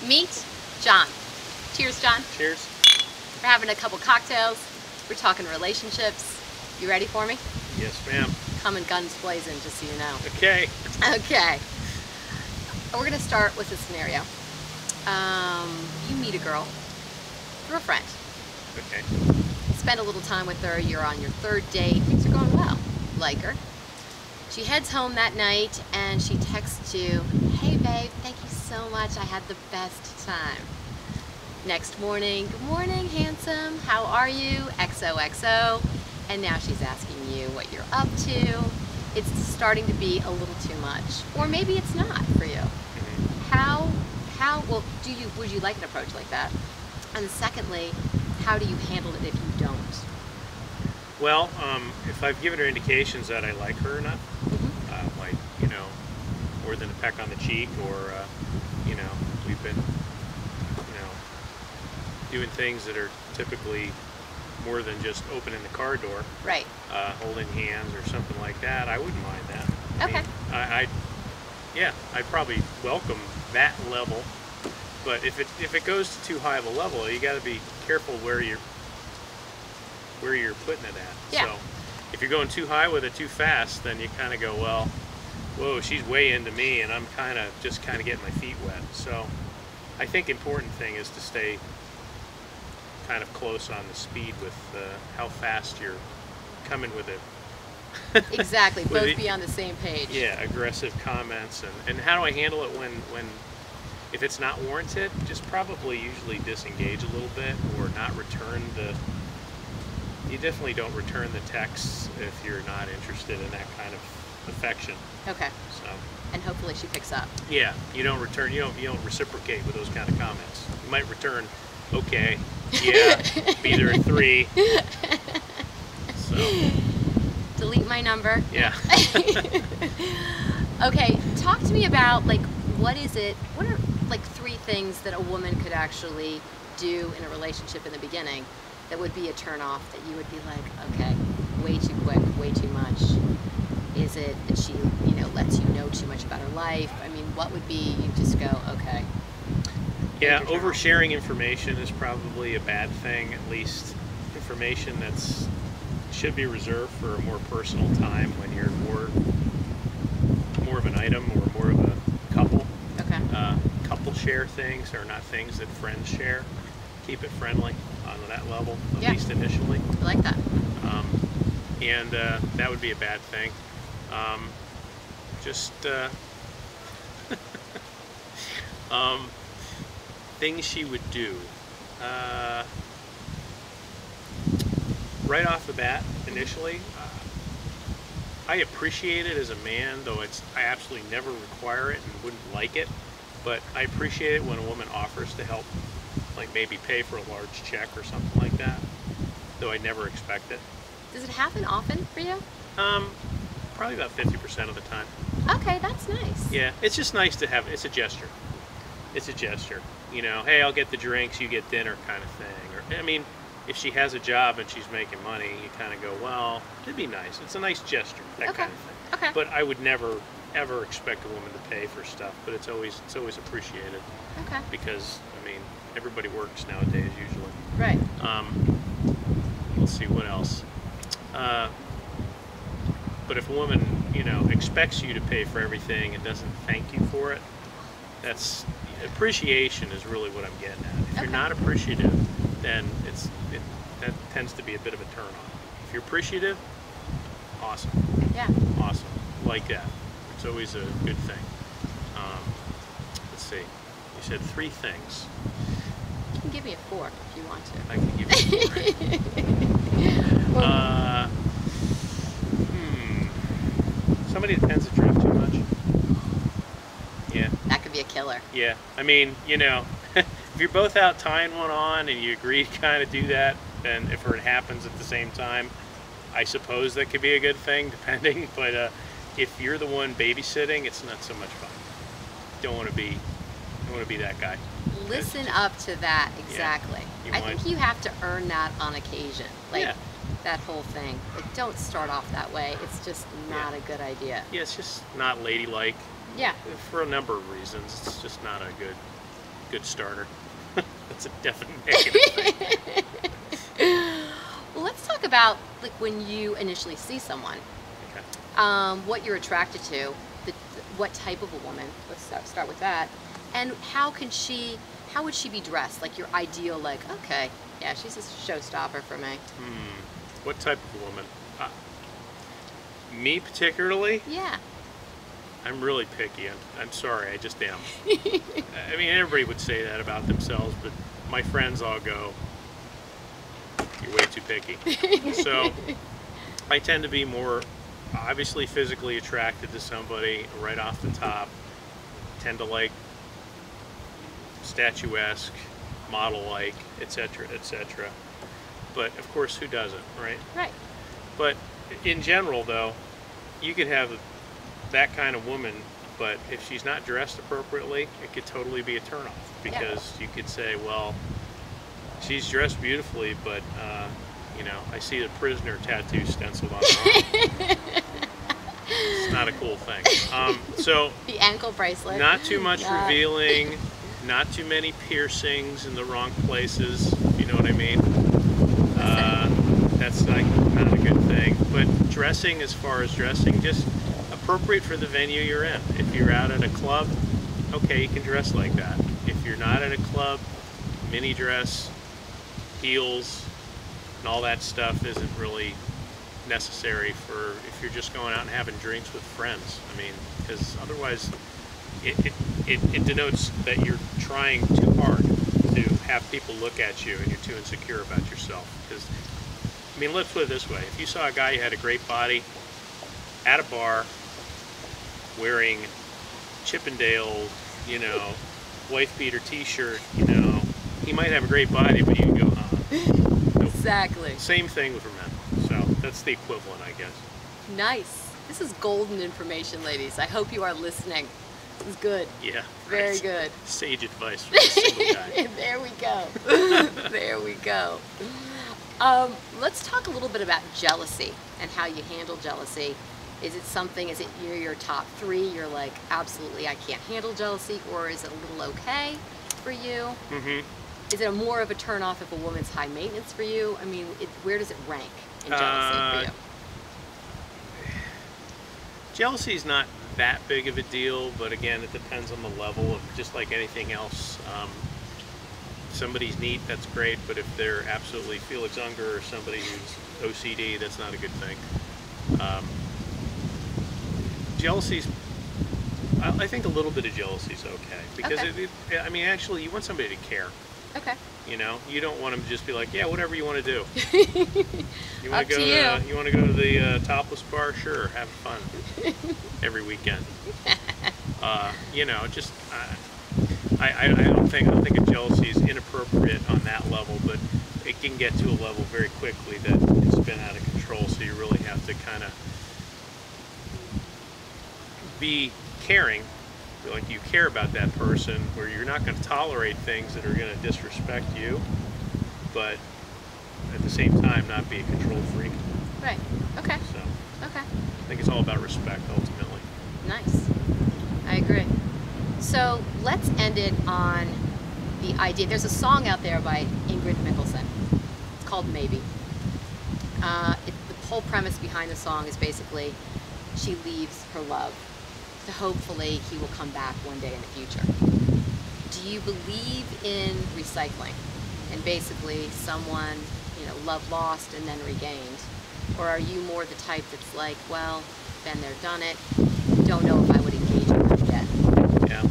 Meet John. Cheers, John. Cheers. We're having a couple cocktails. We're talking relationships. You ready for me? Yes, ma'am. Coming guns blazing, just so you know. Okay. Okay. We're going to start with a scenario. You meet a girl through a friend. Okay. Spend a little time with her. You're on your third date. Things are going well. Like her. She heads home that night and she texts you, "Hey babe, thank you so much. I had the best time." Next morning, "Good morning, handsome. How are you? XOXO. And now she's asking you what you're up to. It's starting to be a little too much. Or maybe it's not for you. Would you like an approach like that? And secondly, how do you handle it if you don't? Well, if I've given her indications that I like her enough, like, more than a peck on the cheek, or, we've been, doing things that are typically more than just opening the car door. Right. Holding hands or something like that, I wouldn't mind that. Okay. I'd probably welcome that level. But if it goes to too high of a level, you got to be careful where you're putting it at. Yeah. So if you're going too high with it too fast, then you kind of go, well, whoa, she's way into me, and I'm kind of getting my feet wet. So I think important thing is to stay kind of close on the speed with how fast you're coming with it. Exactly. Both be on the same page. Yeah, aggressive comments, and how do I handle it when if it's not warranted? Just probably usually disengage a little bit, or not return you definitely don't return the texts if you're not interested in that kind of affection. Okay. So. And hopefully she picks up. Yeah, you don't reciprocate with those kind of comments. You might return, okay, yeah, be there at 3. So. Delete my number. Yeah. Okay, talk to me about what are 3 things that a woman could actually do in a relationship in the beginning that would be a turn off, that you would be like, okay, way too quick, way too much? Is it that she, lets you know too much about her life? I mean, what would be, you just go, okay. Yeah, oversharing information is probably a bad thing, at least information that's should be reserved for a more personal time when you're more of an item or more of a couple. Okay. Couple share things are not things that friends share. Keep it friendly on that level, at least initially. I like that. And that would be a bad thing. Things she would do. Right off the bat, initially, I appreciate it as a man, though I absolutely never require it and wouldn't like it. But I appreciate it when a woman offers to help, like maybe pay for a large check or something like that, though I never expect it. Does it happen often for you? Probably about 50% of the time. Okay, that's nice. Yeah, it's just nice to have. It's a gesture. It's a gesture. Hey, I'll get the drinks, you get dinner, kind of thing. Or, I mean, if she has a job and she's making money, you kind of go, well, it'd be nice. It's a nice gesture, that kind of thing. Okay. But I would never, ever expect a woman to pay for stuff. But it's always appreciated. Okay. Because everybody works nowadays usually. Right. Let's see what else. But if a woman, expects you to pay for everything and doesn't thank you for it, that's appreciation is really what I'm getting at. If you're not appreciative, then that tends to be a bit of a turn on. If you're appreciative, awesome. Yeah. Awesome. Like that. It's always a good thing. Let's see. You said 3 things. You can give me a 4 if you want to. I can give you 4. Somebody that tends to drink too much. Yeah. That could be a killer. Yeah. I mean, if you're both out tying one on and you agree to kind of do that, then if it happens at the same time, I suppose that could be a good thing, depending. But if you're the one babysitting, it's not so much fun. Don't want to be that guy. Listen up to that, exactly. Yeah, I think you have to earn that on occasion. That whole thing. Don't start off that way. It's just not a good idea. Yeah, it's just not ladylike. Yeah. For a number of reasons, it's just not a good good starter. That's a definite negative thing. Well, let's talk about like when you initially see someone, Okay. what you're attracted to, what type of a woman. Let's start with that, and how would she be dressed? Like your ideal, like okay, yeah, she's a showstopper for me. What type of woman? Me particularly? Yeah. I'm really picky. I'm sorry, I just am. I mean, everybody would say that about themselves, but my friends all go, "You're way too picky." So I tend to be more obviously physically attracted to somebody right off the top. Tend to like statuesque, model-like, etc., etc. But of course, who doesn't, right? Right. But in general, though, you could have that kind of woman, but if she's not dressed appropriately, it could totally be a turnoff, because you could say, well, she's dressed beautifully, but you know, I see the prisoner tattoo stenciled on her arm. It's not a cool thing. So The ankle bracelet. not too much revealing, not too many piercings in the wrong places. You know what I mean? That's like not a good thing. But dressing, as far as dressing, just appropriate for the venue you're in. If you're out at a club, okay, you can dress like that. If you're not at a club, mini dress, heels, and all that stuff isn't really necessary for if you're just going out and having drinks with friends. I mean, because otherwise it denotes that you're trying too hard to have people look at you and you're too insecure about yourself. Because, I mean, let's put it this way. If you saw a guy who had a great body at a bar wearing Chippendale, you know, wife beater t-shirt, you know, he might have a great body, but you can go, nope. Exactly. Same thing with men. So that's the equivalent, I guess. Nice. This is golden information, ladies. I hope you are listening. This is good. Yeah. Very right. good. Sage advice from a single guy. There we go. There we go. Let's talk a little bit about jealousy and how you handle jealousy. Is it your top 3? You're like, absolutely, I can't handle jealousy, or is it a little okay for you? Mm-hmm. Is it more of a turnoff if a woman's high maintenance for you? I mean, where does it rank in jealousy for you? Jealousy is not that big of a deal, but again, it depends on the level of just like anything else. Somebody's neat, that's great, but if they're absolutely Felix Unger or somebody who's OCD, that's not a good thing. Jealousy's, I think a little bit of jealousy is okay, because I mean, actually, you want somebody to care. Okay. You know, you don't want them to just be like, yeah, whatever you want to do. You Up want to to go you. you want to go to the topless bar? Sure, have fun every weekend. You know, just I don't think a jealousy is inappropriate on that level, but it can get to a level very quickly that it's been out of control. So you really have to kind of be caring, like you care about that person, where you're not going to tolerate things that are going to disrespect you, but at the same time not be a control freak. Right. Okay. So Okay. I think it's all about respect ultimately. Nice. I agree. So let's end it on the idea. There's a song out there by Ingrid Michaelson. It's called Maybe. The whole premise behind the song is basically she leaves her love. So hopefully he will come back one day in the future. Do you believe in recycling and basically someone, you know, love lost and then regained? Or are you more the type that's like, well, been there, done it, don't know if I would engage with them again? Yeah.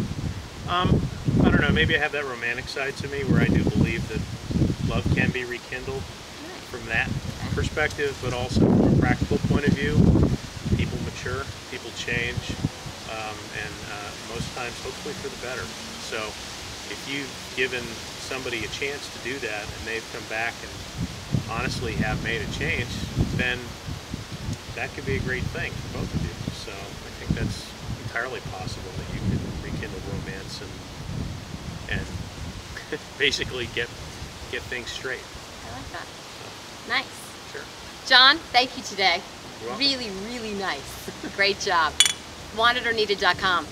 I don't know, maybe I have that romantic side to me where I do believe that love can be rekindled from that perspective, but also from a practical point of view. People mature, people change, and most times hopefully for the better. So if you've given somebody a chance to do that and they've come back and honestly have made a change, then that could be a great thing for both of you. So I think that's entirely possible that you could rekindle romance and basically get things straight. I like that. Nice. Sure. John, thank you today. You're welcome. Really, really nice. Great job. wantedorneeded.com.